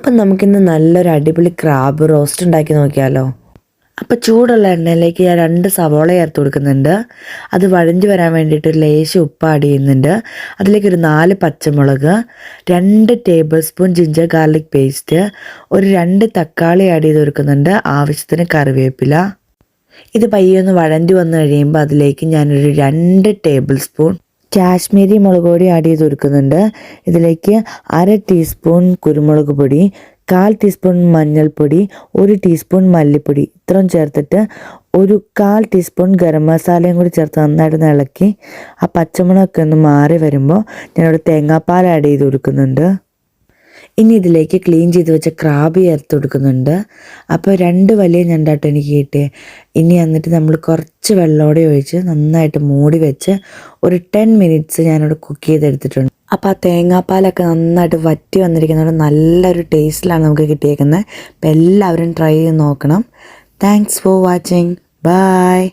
അപ്പം നമുക്കിന്ന് നല്ലൊരു അടിപൊളി ക്രാബ് റോസ്റ്റ് ഉണ്ടാക്കി നോക്കിയാലോ. അപ്പോൾ ചൂടുള്ള എണ്ണയിലേക്ക് ഞാൻ 2 സവോള ചേർത്ത് കൊടുക്കുന്നുണ്ട്. അത് വഴഞ്ഞു വരാൻ വേണ്ടിയിട്ട് ഒരു ലേശം ഉപ്പ് ആഡ് ചെയ്യുന്നുണ്ട്. അതിലേക്ക് ഒരു 4 പച്ചമുളക്, 2 table spoon ginger garlic paste, ഒരു 2 തക്കാളി ആഡ് ചെയ്ത് കൊടുക്കുന്നുണ്ട്. ആവശ്യത്തിന് കറിവേപ്പില. ഇത് പയ്യൊന്ന് വഴഞ്ഞു വന്നു കഴിയുമ്പോൾ അതിലേക്ക് ഞാനൊരു 2 ടേബിൾ സ്പൂൺ കാശ്മീരി മുളക് പൊടി ആഡ് ചെയ്ത് കൊടുക്കുന്നുണ്ട്. ഇതിലേക്ക് 1/2 ടീസ്പൂൺ കുരുമുളക് പൊടി, 1/4 ടീസ്പൂൺ മഞ്ഞൾപ്പൊടി, 1 ടീസ്പൂൺ മല്ലിപ്പൊടി ഇത്രയും ചേർത്തിട്ട് ഒരു 1/4 ടീസ്പൂൺ ഗരം മസാലയും കൂടി ചേർത്ത് നന്നായിട്ട് ഇളക്കി ആ പച്ചമുളകൊക്കെ ഒന്ന് മാറി വരുമ്പോൾ ഞാനിവിടെ തേങ്ങാപ്പാൽ ആഡ് ചെയ്ത് കൊടുക്കുന്നുണ്ട്. ഇനി ഇതിലേക്ക് ക്ലീൻ ചെയ്ത് വെച്ച ക്രാബ് ചേർത്ത് കൊടുക്കുന്നുണ്ട്. അപ്പോൾ 2 വലിയ ഞണ്ടാട്ടോ എനിക്ക് കിട്ടിയത്. ഇനി എന്നിട്ട് നമ്മൾ കുറച്ച് വെള്ളമോടെ ഒഴിച്ച് നന്നായിട്ട് മൂടി വെച്ച് ഒരു 10 മിനിറ്റ്സ് ഞാനിവിടെ കുക്ക് ചെയ്തെടുത്തിട്ടുണ്ട്. അപ്പോൾ ആ തേങ്ങാപ്പാലൊക്കെ നന്നായിട്ട് വറ്റി വന്നിരിക്കുന്നത് നല്ലൊരു ടേസ്റ്റിലാണ് നമുക്ക് കിട്ടിയേക്കുന്നത്. അപ്പോൾ എല്ലാവരും ട്രൈ ചെയ്ത് നോക്കണം. Thanks for watching. ബൈ.